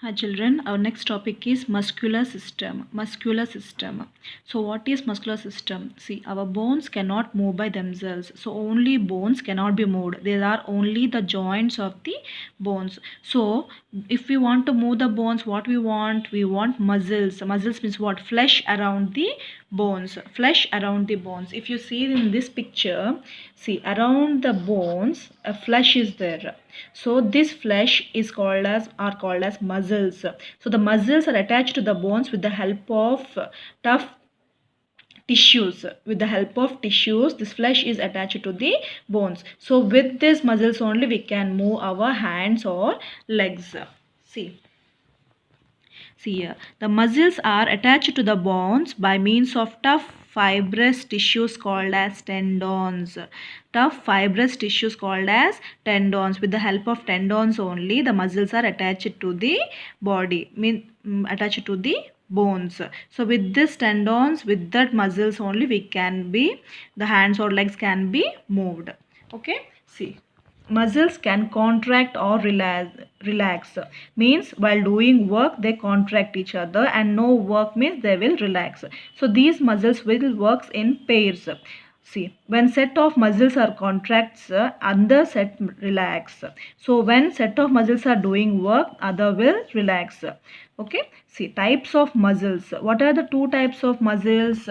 Hi children, our next topic is muscular system. Muscular system. So what is muscular system? See, our bones cannot move by themselves. So only bones cannot be moved. There are only the joints of the bones. So if we want to move the bones, what we want? We want muscles. Muscles means what? Flesh around the bones. Flesh around the bones. If you see in this picture, see around the bones, a flesh is there. So this flesh is called as muscles. So the muscles are attached to the bones with the help of tough tissues. With the help of tissues, this flesh is attached to the bones. So with these muscles only we can move our hands or legs. See here, the muscles are attached to the bones by means of tough fibrous tissues called as tendons. Tough fibrous tissues called as tendons. With the help of tendons only, the muscles are attached to the body, attached to the bones. So with this tendons, with that muscles only, the hands or legs can be moved. Okay, see. Muscles can contract or relax. Means while doing work they contract each other, and no work means they will relax. So these muscles will work in pairs. See, when set of muscles are contracts, other set relax. So when set of muscles are doing work, other will relax. Okay, see, types of muscles. What are the two types of muscles?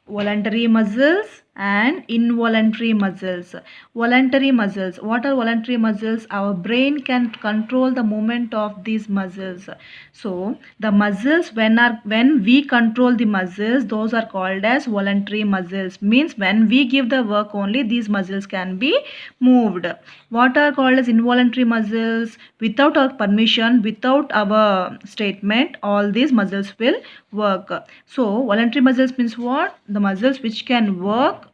Voluntary muscles and involuntary muscles. Voluntary muscles, what are voluntary muscles? Our brain can control the movement of these muscles. So the muscles, when we control the muscles, those are called as voluntary muscles. Means when we give the work only, these muscles can be moved. What are called as involuntary muscles? Without our permission, without our statement, all these muscles will work. So voluntary muscles means what? The muscles which can work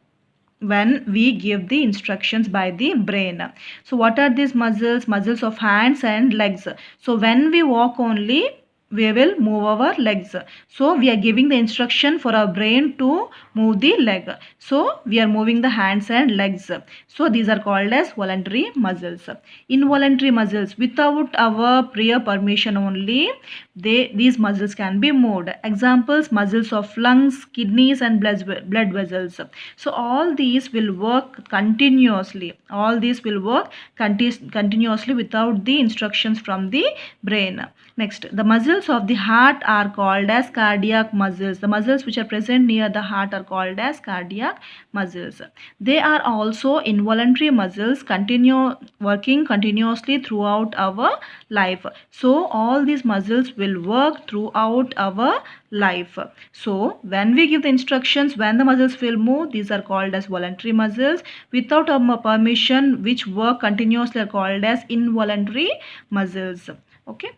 when we give the instructions by the brain. So what are these muscles? Muscles of hands and legs. So when we walk only, we will move our legs. So we are giving the instruction for our brain to move the leg. So we are moving the hands and legs. So these are called as voluntary muscles. Involuntary muscles, without our prior permission only, these muscles can be moved. Examples: muscles of lungs, kidneys and blood vessels. So all these will work continuously. All these will work continuously without the instructions from the brain. Next, the muscles of the heart are called as cardiac muscles. The muscles which are present near the heart are called as cardiac muscles. They are also involuntary muscles, working continuously throughout our life. So all these muscles will work throughout our life. So when we give the instructions, when the muscles will move, these are called as voluntary muscles. Without our permission, which work continuously, are called as involuntary muscles. Okay.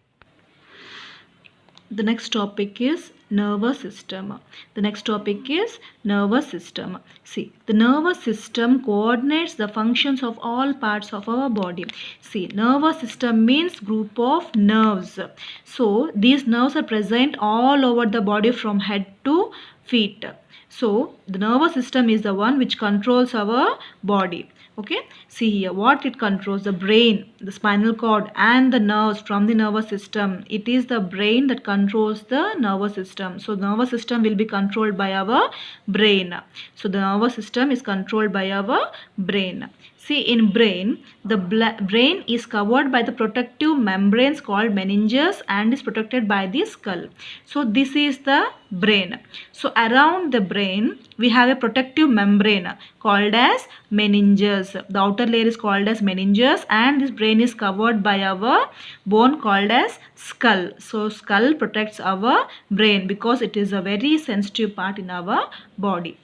The next topic is nervous system. The next topic is nervous system. See, the nervous system coordinates the functions of all parts of our body. See, nervous system means group of nerves. So these nerves are present all over the body from head to feet. So the nervous system is the one which controls our body. Okay, see here what it controls: the brain, the spinal cord and the nerves from the nervous system. It is the brain that controls the nervous system. So the nervous system will be controlled by our brain. So the nervous system is controlled by our brain. See, in brain, the brain is covered by the protective membranes called meninges and is protected by the skull. So this is the brain. So around the brain, we have a protective membrane called as meninges. The outer layer is called as meninges, and this brain is covered by our bone called as skull. So skull protects our brain because it is a very sensitive part in our body.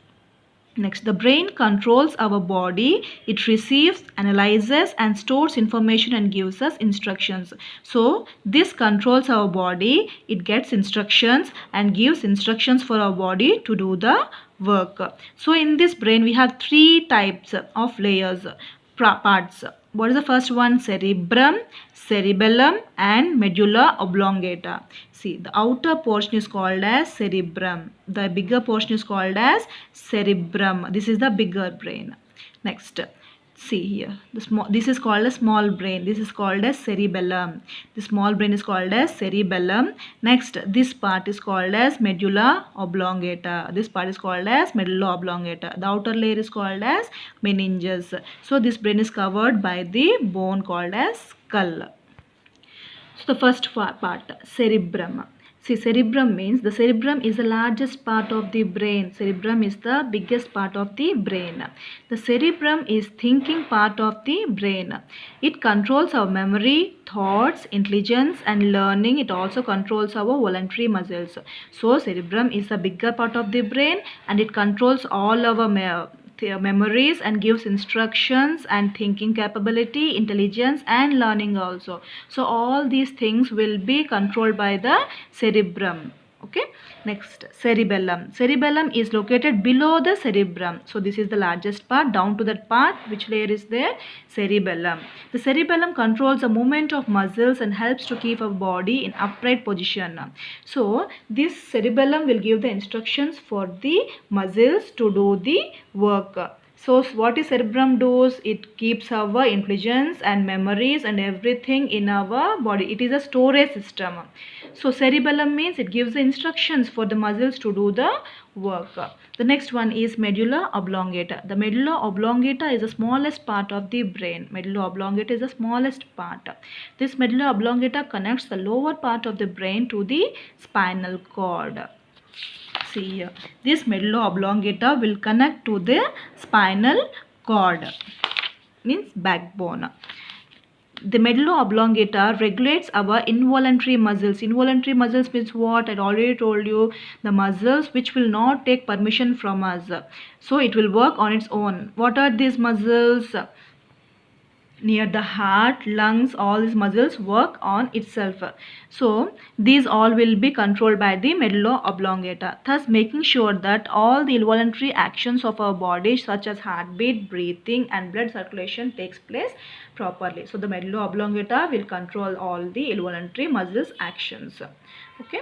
Next, the brain controls our body. It receives, analyzes and stores information and gives us instructions. So this controls our body. It gets instructions and gives instructions for our body to do the work. So in this brain we have three types of layers, parts. What is the first one? Cerebrum, cerebellum and medulla oblongata. See, the outer portion is called as cerebrum. The bigger portion is called as cerebrum. This is the bigger brain. Next, See here, this is called a small brain. This is called as cerebellum. The small brain is called as cerebellum. Next, this part is called as medulla oblongata. This part is called as medulla oblongata. The outer layer is called as meninges. So this brain is covered by the bone called as skull. So the first part, cerebrum. See, cerebrum means the cerebrum is the largest part of the brain. Cerebrum is the biggest part of the brain. The cerebrum is thinking part of the brain. It controls our memory, thoughts, intelligence and learning. It also controls our voluntary muscles. So cerebrum is the bigger part of the brain and it controls all our memories and gives instructions and thinking capability, intelligence and learning also. So all these things will be controlled by the cerebrum. Okay, next, cerebellum. Cerebellum is located below the cerebrum. So this is the largest part. Down to that part, which layer is there? Cerebellum. The cerebellum controls the movement of muscles and helps to keep our body in upright position. So this cerebellum will give the instructions for the muscles to do the work. So what is cerebrum does? It keeps our intelligence and memories and everything in our body. It is a storage system. So cerebellum means it gives the instructions for the muscles to do the work. The next one is medulla oblongata. The medulla oblongata is the smallest part of the brain. Medulla oblongata is the smallest part. This medulla oblongata connects the lower part of the brain to the spinal cord. See here, this medulla oblongata will connect to the spinal cord, means backbone. The medulla oblongata regulates our involuntary muscles. Involuntary muscles means what? I already told you, the muscles which will not take permission from us. So it will work on its own. What are these muscles? Near the heart, lungs, all these muscles work on itself. So these all will be controlled by the medulla oblongata, thus making sure that all the involuntary actions of our body such as heartbeat, breathing and blood circulation takes place properly. So the medulla oblongata will control all the involuntary muscles actions. Okay.